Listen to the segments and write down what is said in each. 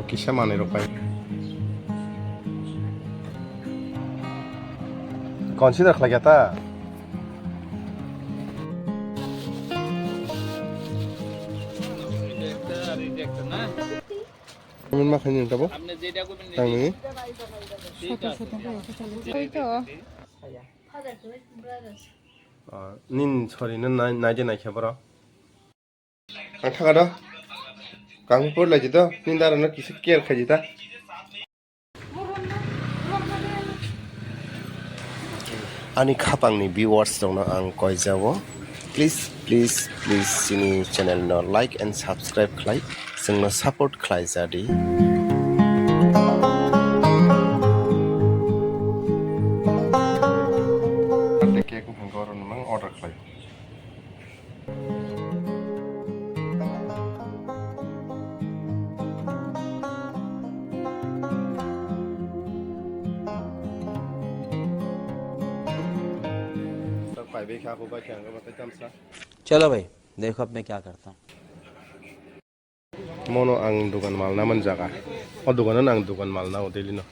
kisah mana rokai. Consider lagi ta. Kamu makan yang apa? Tang ini. Nin sorry nin naje naik siapa? Angka kada? Kamu pun lagi tu, nin darah nak kisah care kaji ta. Ani khapangni viewers dongna ang koijawo. Please sini channel no like and subscribe khlai singno support khlai jadi. Ate cake hanggoron mang order khlai. चलो भाई देखो अब मैं क्या करता हूँ Mono ang dukan mal na manjaga. O dukanan ang dukan mal na hotel no.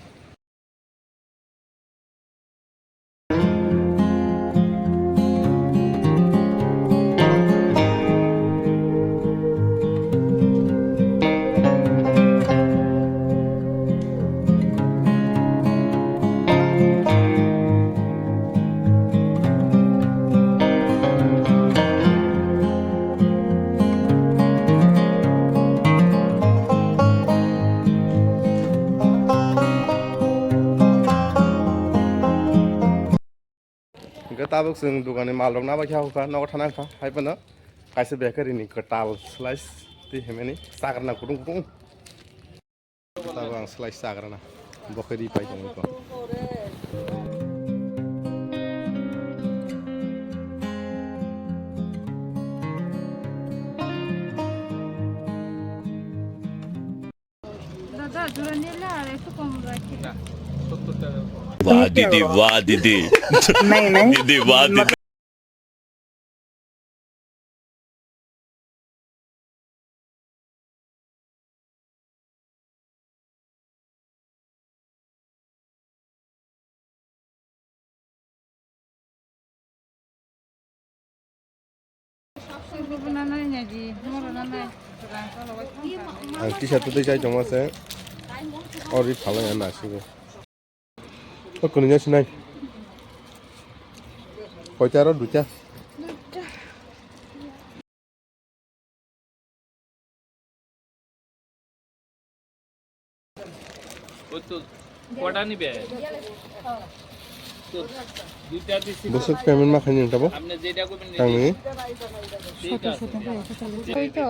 Tabuk sing dukane malrok na ba kya hoka na othana kha haipana kaise bakery ni katal slice ti hemeni sagarna kudung kudung tabang slice sagarna bakery pai jang ko दादा जुरानीला आले तो कम राखी वाह दीदी नहीं दीदी वाह दीदी ang t-shirt tu jai jong ase और भी खाला यार नाची को और कौन जासी नहीं कोई चारो दूचा वो तो कोड़ा नहीं बे तो दूचा दिसी बस पेमेंट में खाने का वो हमने जेडा को भी तंग नहीं कोई तो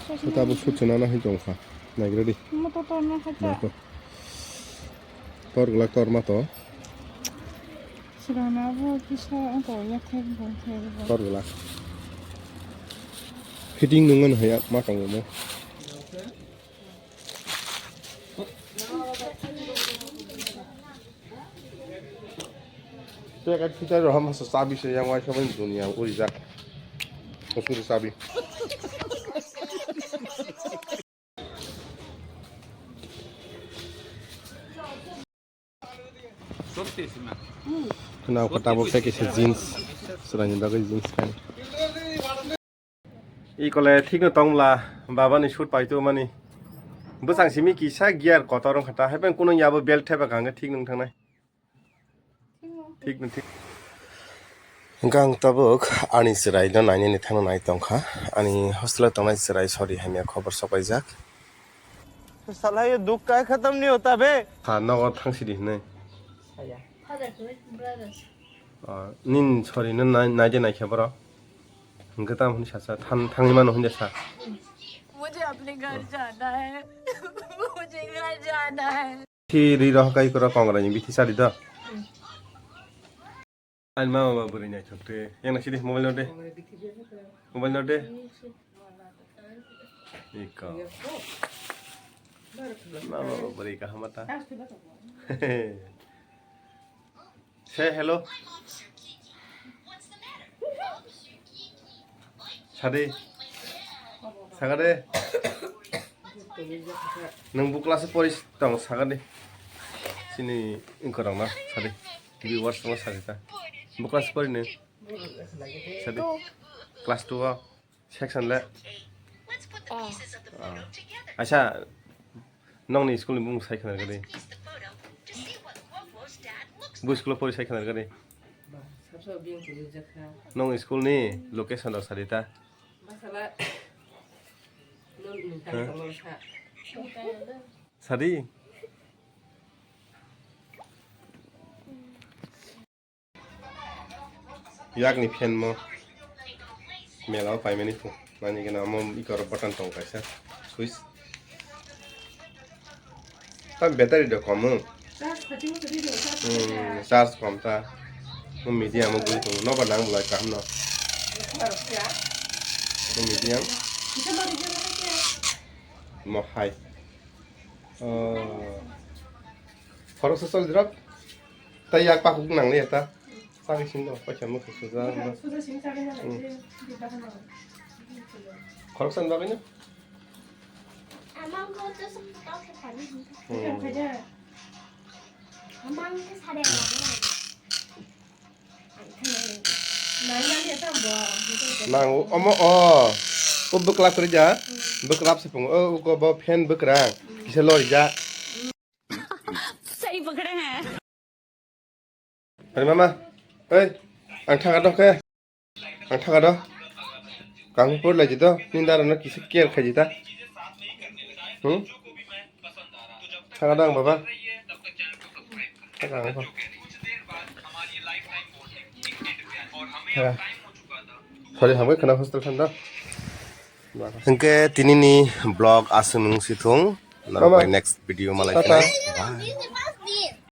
सुता बस कुछ ना ही जों खा नहीं रेडी मोटो तो ना खचा तोर गला तोर मा तो सिराना वो किसा अंको या थे तोर गला फिटिंग नंगन है मा तंग मो तो एक फिटर हम साबी से yang wai sama dunia uriza usur sabi Kenapa kata mau pakai jeans, selain itu jeans kan. Ikole ठीक न तंग ला बाबा ने शूट पाई तो मानी बसांग सिमी किसा गियार कतरं खता हेबें कुनो याबो बेल्ट थेबा गांगे ठीक नों थांनाय ठीक न ठीक gang tabuk ani sirai do naini ni thano nai tongkha ani hostel tongnai sirai sorry hamia खबर सपाइजाक साला ये दुख का खत्म नहीं होता बे ha नगद थांसिदि नै nin sorry nin naije naikhe bro गताम हुन सासा थांनि मान हुन जसा मुझे अपने घर जाना है मुझे घर जाना है थिरि रहकाई कर कंग्रानि बिथि सारि द आइन मा मा बोरै नाय थक्ते यांना सिदि मोबाइल न दे एक मामा बोरै का हमता say hello Sade Sagade nang bu class pori tang saga de sini ingkorang na sadi viewers tang sadi ta bu class pori ne sadi class 2 section le acha nong ni school ni bung sai khana gade bu school pori sai khana gade nong school ni location da sadi ta sadi yak ni pen mo melaw pai meni fu nani gena mo ikor button tong kaisa switch ta battery do kom charge kom ta mo medium mo gui tu no ba nang bulai kam no mo medium mo high khoro social drop ta yak pa kuk nang le ta sa cái xin đâu phải chấm một số ra mà khói sân vào cái nhá mang cô tôi sắp tao sẽ phải đi mang cái xa đèn nang omo bekelap kerja bekelap sepung ko bawa pen bekerang bisa lori ja सही पकड़े हैं Hai mama ơi ang thang đó ke ang thang đó kang pur lagi đó ninda nó kisi care khaji ta thang đó baba thang apa sorry hamai kena hostel sanda Hengke tini ni blog asunung situng. Next video malah. Bye.